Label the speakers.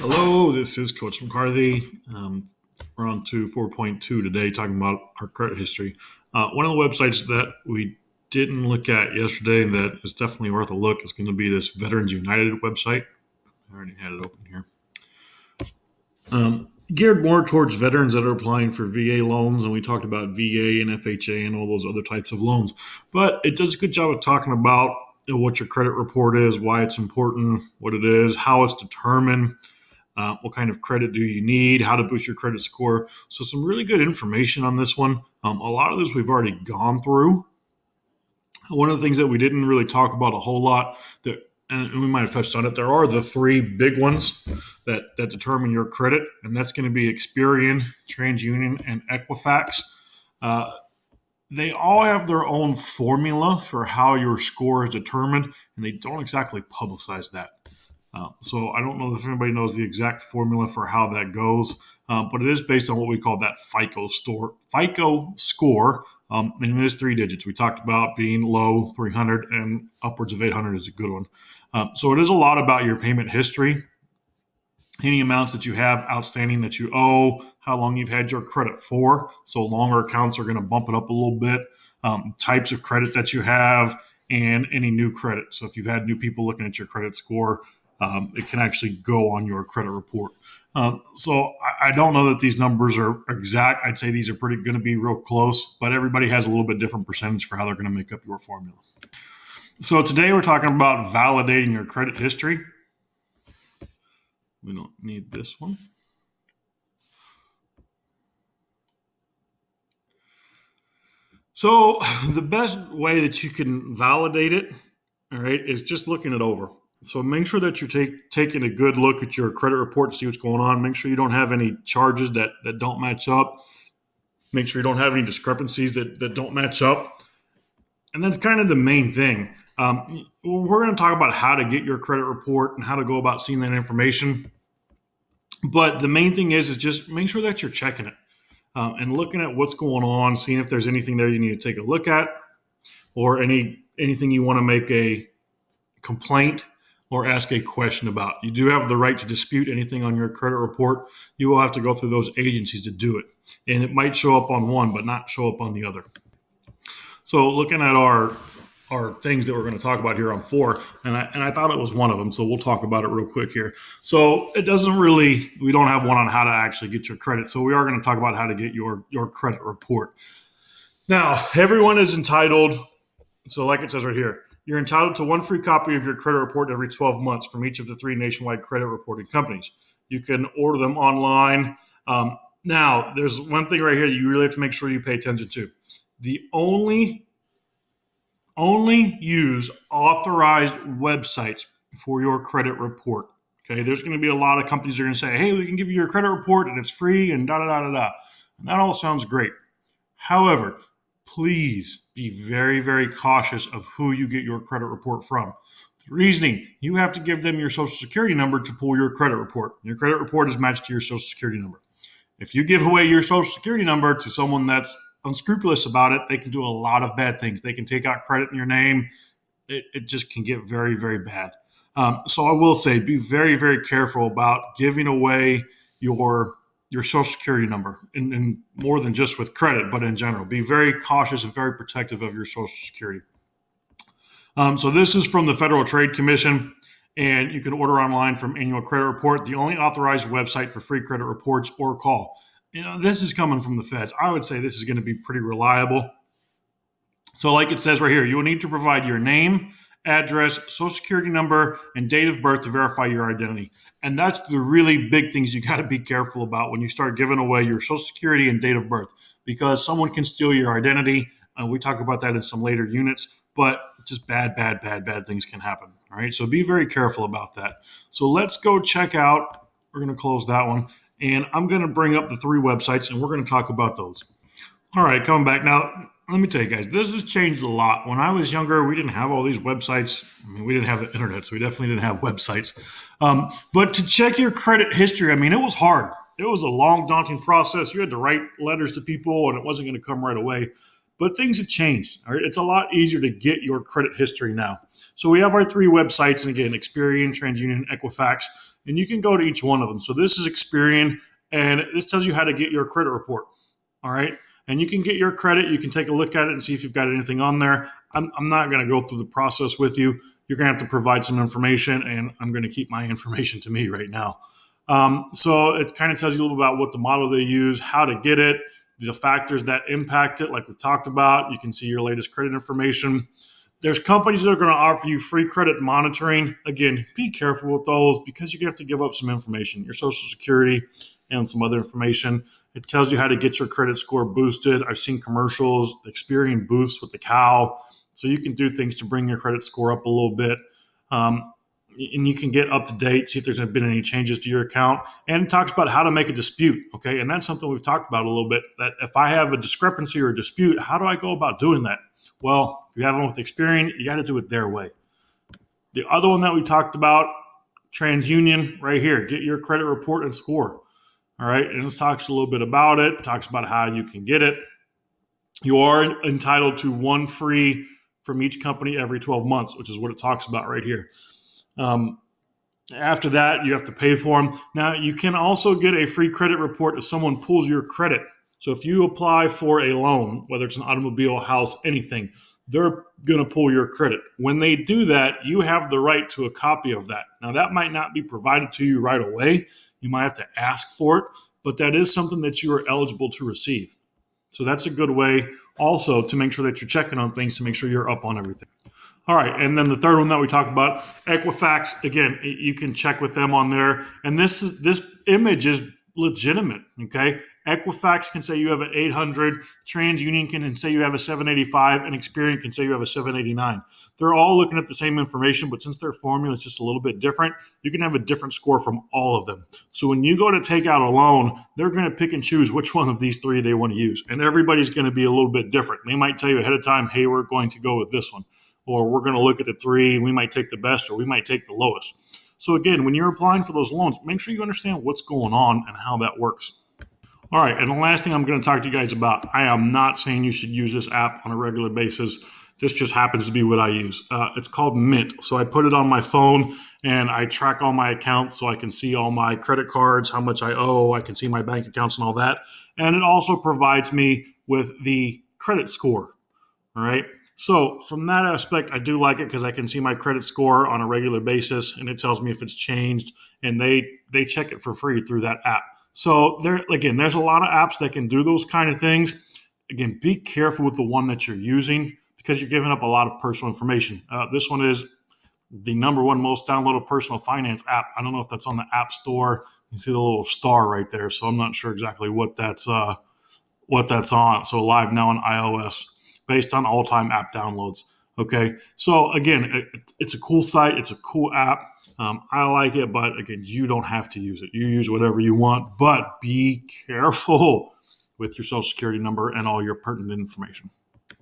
Speaker 1: Hello, this is Coach McCarthy. We're on to 4.2 today, talking about our credit history. One of the websites that we didn't look at yesterday that is definitely worth a look is going to be this Veterans United website. I already had it open here. Geared more towards veterans that are applying for VA loans, and we talked about VA and FHA and all those other types of loans. But it does a good job of talking about what your credit report is, why it's important, what it is, how it's determined. What kind of credit do you need? How to boost your credit score? So some really good information on this one. A lot of this we've already gone through. One of the things that we didn't really talk about a whole lot, and we might have touched on it, there are the three big ones that determine your credit, and that's going to be Experian, TransUnion, and Equifax. They all have their own formula for how your score is determined, and they don't exactly publicize that. So I don't know if anybody knows the exact formula for how that goes, but it is based on what we call that FICO score, and it is 3 digits. We talked about being low, 300, and upwards of 800 is a good one. So it is a lot about your payment history, any amounts that you have outstanding that you owe, how long you've had your credit for. So longer accounts are going to bump it up a little bit, types of credit that you have, and any new credit. So if you've had new people looking at your credit score, it can actually go on your credit report. So I don't know that these numbers are exact. I'd say these are going to be real close, but everybody has a little bit different percentage for how they're going to make up your formula. So today we're talking about validating your credit history. We don't need this one. So the best way that you can validate it, all right, is just looking it over. So make sure that you're taking a good look at your credit report to see what's going on. Make sure you don't have any charges that don't match up. Make sure you don't have any discrepancies that don't match up. And that's kind of the main thing. We're going to talk about how to get your credit report and how to go about seeing that information. But the main thing is just make sure that you're checking it and looking at what's going on, seeing if there's anything there you need to take a look at, or anything you want to make a complaint or ask a question about. You do have the right to dispute anything on your credit report. You will have to go through those agencies to do it. And it might show up on one, but not show up on the other. So looking at our things that we're going to talk about here on 4, and I thought it was one of them, so we'll talk about it real quick here. So we don't have one on how to actually get your credit. So we are going to talk about how to get your credit report. Now, everyone is entitled, so like it says right here, you're entitled to one free copy of your credit report every 12 months from each of the 3 nationwide credit reporting companies. You can order them online. Now, there's one thing right here you really have to make sure you pay attention to. The only use authorized websites for your credit report. Okay, there's going to be a lot of companies that are going to say, hey, we can give you your credit report and it's free and da-da-da-da-da. And that all sounds great. However, please be very, very cautious of who you get your credit report from. The reasoning, you have to give them your social security number to pull your credit report. Your credit report is matched to your social security number. If you give away your social security number to someone that's unscrupulous about it, they can do a lot of bad things. They can take out credit in your name. It just can get very, very bad. So I will say, be very, very careful about giving away your social security number, and more than just with credit, but in general. Be very cautious and very protective of your social security. So this is from the Federal Trade Commission, and you can order online from Annual Credit Report, the only authorized website for free credit reports, or call. This is coming from the feds. I would say this is going to be pretty reliable. So like it says right here, you will need to provide your name, address, social security number, and date of birth to verify your identity. And that's the really big things you got to be careful about when you start giving away your social security and date of birth, because someone can steal your identity. We talk about that in some later units, but just bad things can happen. All right, so be very careful about that. So let's go check out, we're going to close that one, and I'm going to bring up the 3 websites, and we're going to talk about those. All right, coming back now. Let me tell you guys, this has changed a lot. When I was younger, we didn't have all these websites. We didn't have the internet, so we definitely didn't have websites. But to check your credit history, it was hard. It was a long, daunting process. You had to write letters to people, and it wasn't going to come right away. But things have changed. All right? It's a lot easier to get your credit history now. So we have our 3 websites, and again, Experian, TransUnion, Equifax. and you can go to each one of them. So this is Experian, and this tells you how to get your credit report. All right. And you can get your credit. You can take a look at it and see if you've got anything on there. I'm not going to go through the process with you. You're going to have to provide some information, and I'm going to keep my information to me right now. So it kind of tells you a little about what the model they use, how to get it, the factors that impact it, like we've talked about. You can see your latest credit information. There's companies that are going to offer you free credit monitoring. Again, be careful with those because you're going to have to give up some information, your social security and some other information. It tells you how to get your credit score boosted. I've seen commercials, Experian boosts with the cow. So you can do things to bring your credit score up a little bit. And you can get up to date, see if there's been any changes to your account. And it talks about how to make a dispute. Okay. And that's something we've talked about a little bit, that if I have a discrepancy or a dispute, how do I go about doing that? Well, if you have one with Experian, you got to do it their way. The other one that we talked about, Transunion, right here, get your credit report and score. All right. And it talks a little bit about it. It talks about how you can get it. You are entitled to one free from each company every 12 months, which is what it talks about right here. After that, you have to pay for them. Now, you can also get a free credit report if someone pulls your credit. So if you apply for a loan, whether it's an automobile, house, anything, they're going to pull your credit. When they do that, you have the right to a copy of that. Now, that might not be provided to you right away. You might have to ask for it, but that is something that you are eligible to receive. So that's a good way also to make sure that you're checking on things to make sure you're up on everything. All right, and then the third one that we talked about, Equifax. Again, you can check with them on there, and this image is legitimate. Okay, Equifax can say you have an 800, TransUnion can say you have a 785, and Experian can say you have a 789. They're all looking at the same information, but since their formula is just a little bit different, you can have a different score from all of them. So when you go to take out a loan, they're going to pick and choose which one of these three they want to use, and everybody's going to be a little bit different. They might tell you ahead of time, hey, we're going to go with this one. Or we're going to look at the three, we might take the best, or we might take the lowest. So again, when you're applying for those loans, make sure you understand what's going on and how that works. All right, and the last thing I'm going to talk to you guys about, I am not saying you should use this app on a regular basis. This just happens to be what I use. It's called Mint. So I put it on my phone, and I track all my accounts so I can see all my credit cards, how much I owe, I can see my bank accounts and all that. And it also provides me with the credit score, all right? So from that aspect, I do like it because I can see my credit score on a regular basis, and it tells me if it's changed, and they check it for free through that app. So there's a lot of apps that can do those kind of things. Again, be careful with the one that you're using because you're giving up a lot of personal information. This one is the number one most downloaded personal finance app. I don't know if that's on the App Store. You see the little star right there, so I'm not sure exactly what that's on. So live now on iOS, based on all-time app downloads. Okay, so again, it's a cool site. It's a cool app. I like it, but again, you don't have to use it. You use whatever you want, but be careful with your social security number and all your pertinent information.